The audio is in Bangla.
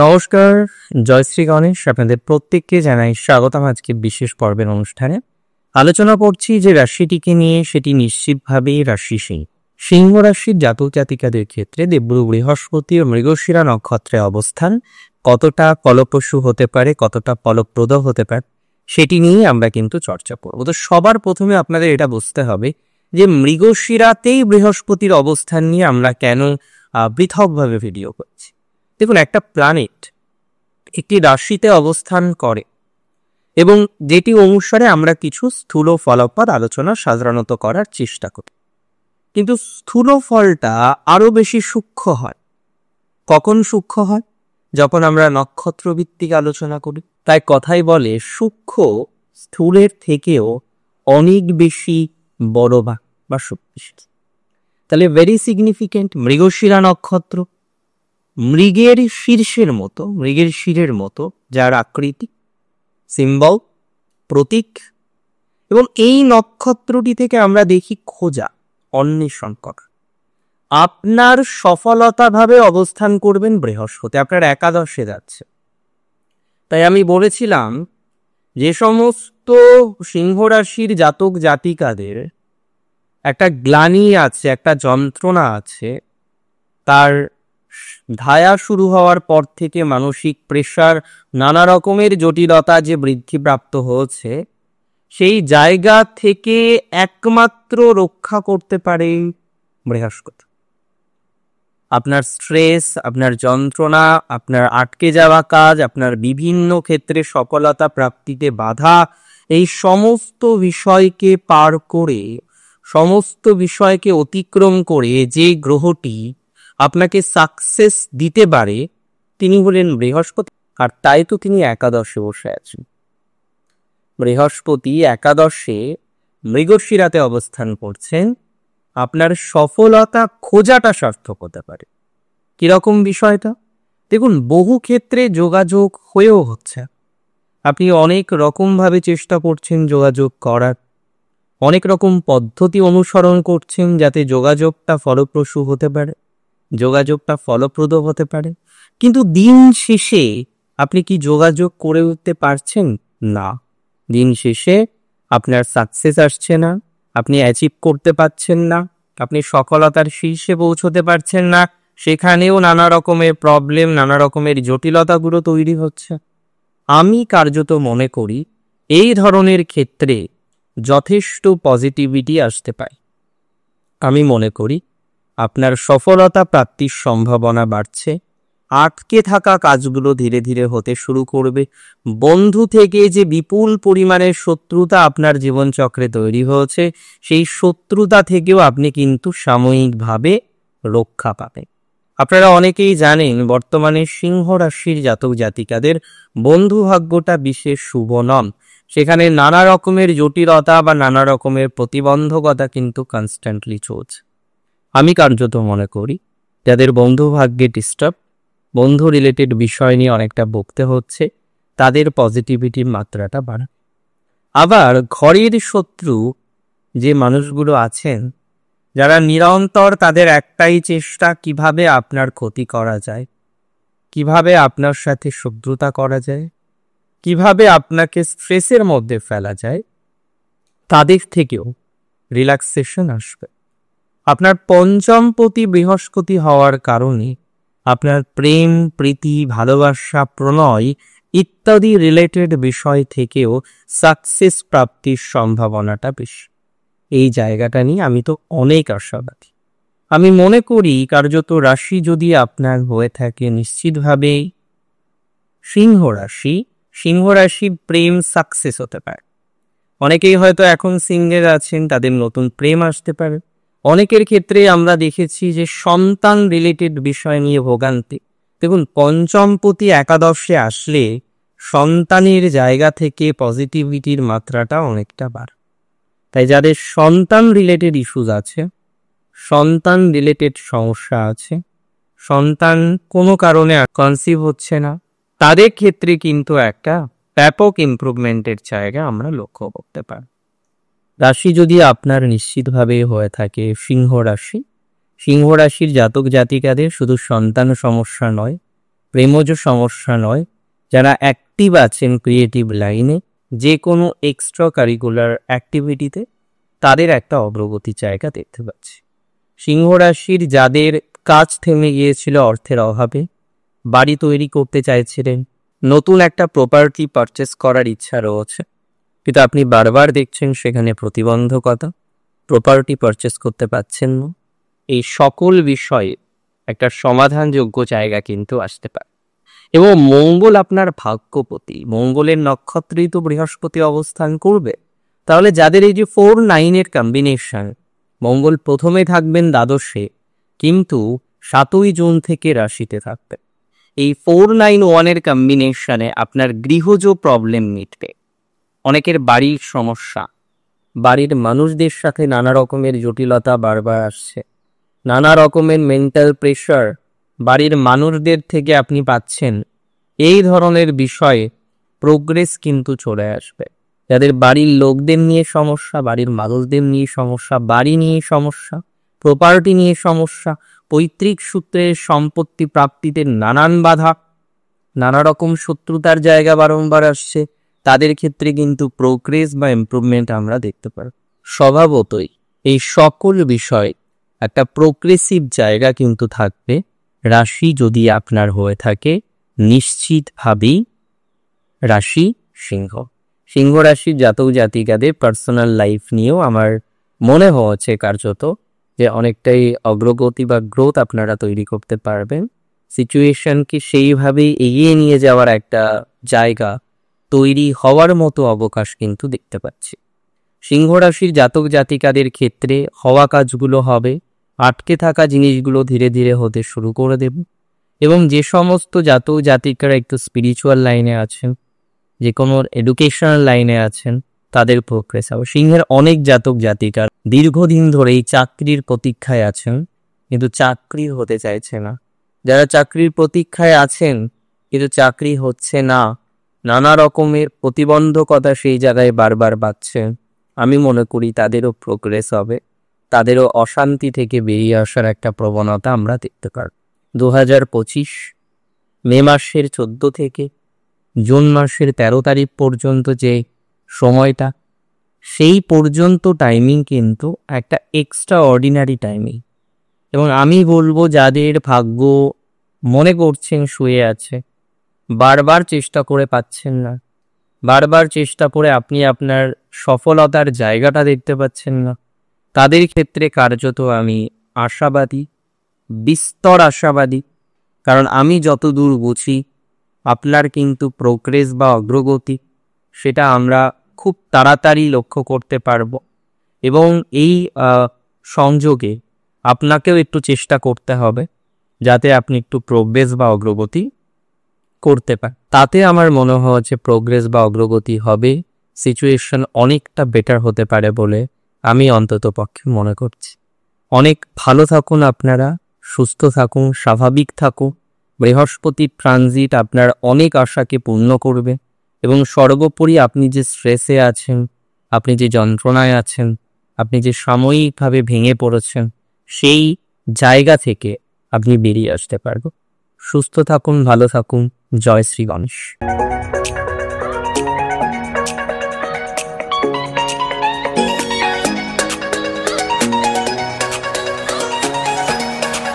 নমস্কার, জয়শ্রী গণেশ। আপনাদের প্রত্যেককে জানাই স্বাগতম আজকের বিশেষ পর্বের অনুষ্ঠানে। আলোচনা করছি যে রাশিটিকে নিয়ে, সেটি নিশ্চিতভাবেই রাশি সিংহ। সিংহ রাশির জাতক জাতিকাদের ক্ষেত্রে দেবগুরু বৃহস্পতি ও মৃগশিরা নক্ষত্রে অবস্থান কতটা ফলপ্রসূ হতে পারে, কতটা ফলপ্রদ হতে পারে, সেটি নিয়েই আমরা কিন্তু চর্চা করব। তো সবার প্রথমে আপনাদের এটা বুঝতে হবে যে মৃগশিরাতেই বৃহস্পতির অবস্থান নিয়ে আমরা কেন পৃথকভাবে ভিডিও করছি। দেখুন, একটা প্ল্যানেট একটি রাশিতে অবস্থান করে এবং যেটি অনুসারে আমরা কিছু স্থূল ফলাফল আলোচনা সাধারণত করার চেষ্টা করি, কিন্তু স্থূল ফলটা আরো বেশি সূক্ষ্ম হয়। কখন সূক্ষ্ম হয়? যখন আমরা নক্ষত্র ভিত্তিক আলোচনা করি। তাই কথাই বলে সূক্ষ্ম স্থূলের থেকেও অনেক বেশি বড় বা শক্তিশালী। তাহলে ভেরি সিগনিফিকেন্ট মৃগশিরা নক্ষত্র, মৃগের শীর্ষের মতো, মৃগের শিরের মতো, যার আকৃতি, সিম্বল, প্রতীক, এবং এই নক্ষত্রটি থেকে আমরা দেখি খোঁজা, অন্বেষণ করা। আপনার সফলতা ভাবে অবস্থান করবেন বৃহস্পতি, আপনার একাদশে যাচ্ছে। তাই আমি বলেছিলাম যে সমস্ত সিংহ রাশির জাতক জাতিকাদের একটা গ্লানি আছে, একটা যন্ত্রণা আছে, তার ধায়া শুরু হওয়ার পর থেকে মানসিক প্রেসার, নানা রকমের জটিলতা যে বৃদ্ধিপ্রাপ্ত হয়েছে, সেই জায়গা থেকে একমাত্র রক্ষা করতে পারে বৃহস্পতি। আপনার স্ট্রেস, আপনার যন্ত্রণা, আপনার আটকে যাওয়া কাজ, আপনার বিভিন্ন ক্ষেত্রে সফলতা প্রাপ্তিতে বাধা, এই সমস্ত বিষয়কে পার করে, সমস্ত বিষয়কে অতিক্রম করে যে গ্রহটি আপনাকে সাকসেস দিতে পারে, তিনি হলেন বৃহস্পতি। আর তাই তো তিনি একাদশে বসে আছেন। বৃহস্পতি একাদশে মৃগশিরাতে অবস্থান করছেন। আপনার সফলতা খোঁজাটা সার্থক হতে পারে। কিরকম বিষয়টা? দেখুন, বহু ক্ষেত্রে যোগাযোগ হয়েও হচ্ছে। আপনি অনেক রকমভাবে চেষ্টা করছেন যোগাযোগ করার, অনেক রকম পদ্ধতি অনুসরণ করছেন যাতে যোগাযোগটা ফলপ্রসূ হতে পারে, যোগাযোগটা ফলপ্রদ হতে পারে, কিন্তু দিন শেষে আপনি কি যোগাযোগ করে উঠতে পারছেন? না। দিন শেষে আপনার সাকসেস আসছে না, আপনি অ্যাচিভ করতে পারছেন না, আপনি সফলতার শীর্ষে পৌঁছতে পারছেন না। সেখানেও নানা রকমের প্রবলেম, নানা রকমের জটিলতাগুলো তৈরি হচ্ছে। আমি কার্যত মনে করি এই ধরনের ক্ষেত্রে যথেষ্ট পজিটিভিটি আসতে পারে। আমি মনে করি আপনার সফলতা প্রাপ্তির সম্ভাবনা বাড়ছে। আটকে থাকা কাজগুলো ধীরে ধীরে হতে শুরু করবে। বন্ধু থেকে যে বিপুল পরিমাণের শত্রুতা আপনার জীবনচক্রে তৈরি হয়েছে, সেই শত্রুতা থেকেও আপনি কিন্তু সাময়িকভাবে রক্ষা পাবেন। আপনারা অনেকেই জানেন বর্তমানে সিংহ রাশির জাতক জাতিকাদের বন্ধু ভাগ্যটা বিশেষ শুভ নন। সেখানে নানা রকমের জটিলতা বা নানা রকমের প্রতিবন্ধকতা কিন্তু কনস্ট্যান্টলি চলছে। আমি কার্যত মনে করি যাদের বন্ধু ভাগ্যে ডিস্টার্ব, বন্ধু রিলেটেড বিষয় নিয়ে অনেকটা বকতে হচ্ছে, তাদের পজিটিভিটির মাত্রাটা বাড়ে। আবার ঘরের শত্রু যে মানুষগুলো আছেন, যারা নিরন্তর তাদের একটাই চেষ্টা কিভাবে আপনার ক্ষতি করা যায়, কিভাবে আপনার সাথে শত্রুতা করা যায়, কিভাবে আপনাকে স্ট্রেসের মধ্যে ফেলা যায়, তাদের থেকেও রিল্যাক্সেশন আসবে। আপনার পঞ্চমপতি বৃহস্পতি হওয়ার কারণে আপনার প্রেম, প্রীতি, ভালোবাসা, প্রণয় ইত্যাদি রিলেটেড বিষয় থেকেও সাকসেস প্রাপ্তির সম্ভাবনাটা বেশি। এই জায়গাটা নিয়ে আমি তো অনেক আশাবাদী। আমি মনে করি কার্যত রাশি যদি আপনার হয়ে থাকে নিশ্চিতভাবেই সিংহ রাশি, সিংহ রাশি প্রেম সাকসেস হতে পারে। অনেকেই হয়তো এখন সিঙ্গেল আছেন, তাদের নতুন প্রেম আসতে পারে। অনেকের ক্ষেত্রে আমরা দেখেছি যে সন্তান রিলেটেড বিষয় নিয়ে ভোগান্তি। দেখুন, পঞ্চমপতি একাদশে আসলে সন্তানের জায়গা থেকে পজিটিভিটির মাত্রাটা অনেকটা বাড়ে। তাই যাদের সন্তান রিলেটেড ইস্যুজ আছে, সন্তান রিলেটেড সমস্যা আছে, সন্তান কোনো কারণে কনসিভ হচ্ছে না, তাদের ক্ষেত্রে কিন্তু একটা ব্যাপক ইমপ্রুভমেন্টের জায়গা আমরা লক্ষ্য করতে পারি। রাশি যদি আপনার নিশ্চিতভাবে হয়ে থাকে সিংহ রাশি, সিংহ রাশির জাতক জাতিকাদের শুধু সন্তান সমস্যা নয়, প্রেমজ সমস্যা নয়, যারা অ্যাক্টিভ আছেন ক্রিয়েটিভ লাইনে, যে কোনো এক্সট্রা কারিকুলার অ্যাক্টিভিটিতে, তাদের একটা অগ্রগতির জায়গা দেখতে পাচ্ছি। সিংহ রাশির যাদের কাজ থেমে গিয়েছিল অর্থের অভাবে, বাড়ি তৈরি করতে চাইছিলেন, নতুন একটা প্রপার্টি পারচেস করার ইচ্ছা রয়েছে, কিন্তু আপনি বারবার দেখছেন সেখানে প্রতিবন্ধকতা, প্রপার্টি পারচেস করতে পারছেন না, এই সকল বিষয়ে একটা সমাধানযোগ্য জায়গা কিন্তু আসতে পারে। এবং মঙ্গল আপনার ভাগ্যপতি, মঙ্গলের নক্ষত্রেই তো বৃহস্পতি অবস্থান করবে। তাহলে যাদের এই যে 4-9 কম্বিনেশন, মঙ্গল প্রথমে থাকবেন দ্বাদশে, কিন্তু 7ই জুন থেকে রাশিতে থাকবে। এই 4-9-1 কম্বিনেশনে আপনার গৃহজ প্রবলেম মিটবে। অনেকের বাড়ির সমস্যা, বাড়ির মানুষদের সাথে নানা রকমের জটিলতা বারবার আসছে, নানা রকমের মেন্টাল প্রেশার বাড়ির মানুষদের থেকে আপনি পাচ্ছেন, এই ধরনের বিষয়ে প্রোগ্রেস কিন্তু চলে আসবে। যাদের বাড়ির লোকদের নিয়ে সমস্যা, বাড়ির মানুষদের নিয়ে সমস্যা, বাড়ি নিয়ে সমস্যা, প্রপার্টি নিয়ে সমস্যা, পৈতৃক সূত্রের সম্পত্তি প্রাপ্তিতে নানান বাধা, নানা রকম শত্রুতার জায়গা বারংবার আসছে, তাদের ক্ষেত্রে কিন্তু প্রোগ্রেস বা ইমপ্রুভমেন্ট আমরা দেখতে পাই। স্বভাবতই এই সকল বিষয় একটা প্রোগ্রেসিভ জায়গা কিন্তু থাকবে। রাশি যদি আপনার হয়ে থাকে নিশ্চিতভাবেই রাশি সিংহ। সিংহ রাশির জাতক জাতিকাদের পার্সোনাল লাইফ নিয়েও আমার মনে হচ্ছে কার্যত যে অনেকটাই অগ্রগতি বা গ্রোথ আপনারা তৈরি করতে পারবেন। সিচুয়েশনকে সেইভাবেই এগিয়ে নিয়ে যাওয়ার একটা জায়গা তৈরি হওয়ার মতো অবকাশ কিন্তু দেখতে পাচ্ছি। সিংহ রাশির জাতক জাতিকাদের ক্ষেত্রে হওয়া কাজগুলো হবে, আটকে থাকা জিনিসগুলো ধীরে ধীরে হতে শুরু করে দেব। এবং যে সমস্ত জাতক জাতিকারা একটু স্পিরিচুয়াল লাইনে আছেন, যে কোনো এডুকেশনাল লাইনে আছেন, তাদের প্রোগ্রেস হবে। সিংহের অনেক জাতক জাতিকা দীর্ঘদিন ধরেই চাকরির প্রতীক্ষায় আছেন, কিন্তু চাকরি হতে চাইছে না। যারা চাকরির প্রতীক্ষায় আছেন কিন্তু চাকরি হচ্ছে না, নানা রকমের প্রতিবন্ধকতা সেই জায়গায় বারবার বাড়ছে, আমি মনে করি তাদেরও প্রোগ্রেস হবে, তাদেরও অশান্তি থেকে বেরিয়ে আসার একটা প্রবণতা আমরা দেখতে পারব। 2025 মে মাসের 14 থেকে জুন মাসের 13 তারিখ পর্যন্ত যে সময়টা, সেই পর্যন্ত টাইমিং কিন্তু একটা এক্সট্রা অর্ডিনারি টাইমিং। এবং আমি বলবো যাদের ভাগ্য মনে করছেন শুয়ে আছে, বারবার চেষ্টা করে পাচ্ছেন না, বারবার চেষ্টা করে আপনি আপনার সফলতার জায়গাটা দেখতে পাচ্ছেন না, তাদের ক্ষেত্রে কার্যত আমি আশাবাদী, বিস্তর আশাবাদী। কারণ আমি যতদূর বুঝি আপনার কিন্তু প্রোগ্রেস বা অগ্রগতি সেটা আমরা খুব তাড়াতাড়ি লক্ষ্য করতে পারবো। এবং এই সংযোগে আপনাকেও একটু চেষ্টা করতে হবে যাতে আপনি একটু প্রোগ্রেস বা অগ্রগতি করতে পারেন। তাতে আমার মনে হচ্ছে প্রোগ্রেস বা অগ্রগতি হবে, সিচুয়েশন অনেকটা বেটার হতে পারে বলে আমি অন্তত পক্ষে মনে করছি। অনেক ভালো থাকুন আপনারা, সুস্থ থাকুন, স্বাভাবিক থাকুন। বৃহস্পতির ট্রানজিট আপনার অনেক আশাকে পূর্ণ করবে এবং সর্বোপরি আপনি যে স্ট্রেসে আছেন, আপনি যে যন্ত্রণায় আছেন, আপনি যে সাময়িকভাবে ভেঙে পড়েছেন, সেই জায়গা থেকে আপনি বেরিয়ে আসতে পারবেন। সুস্থ থাকুন, ভালো থাকুন। জয় শ্রী গণেশ।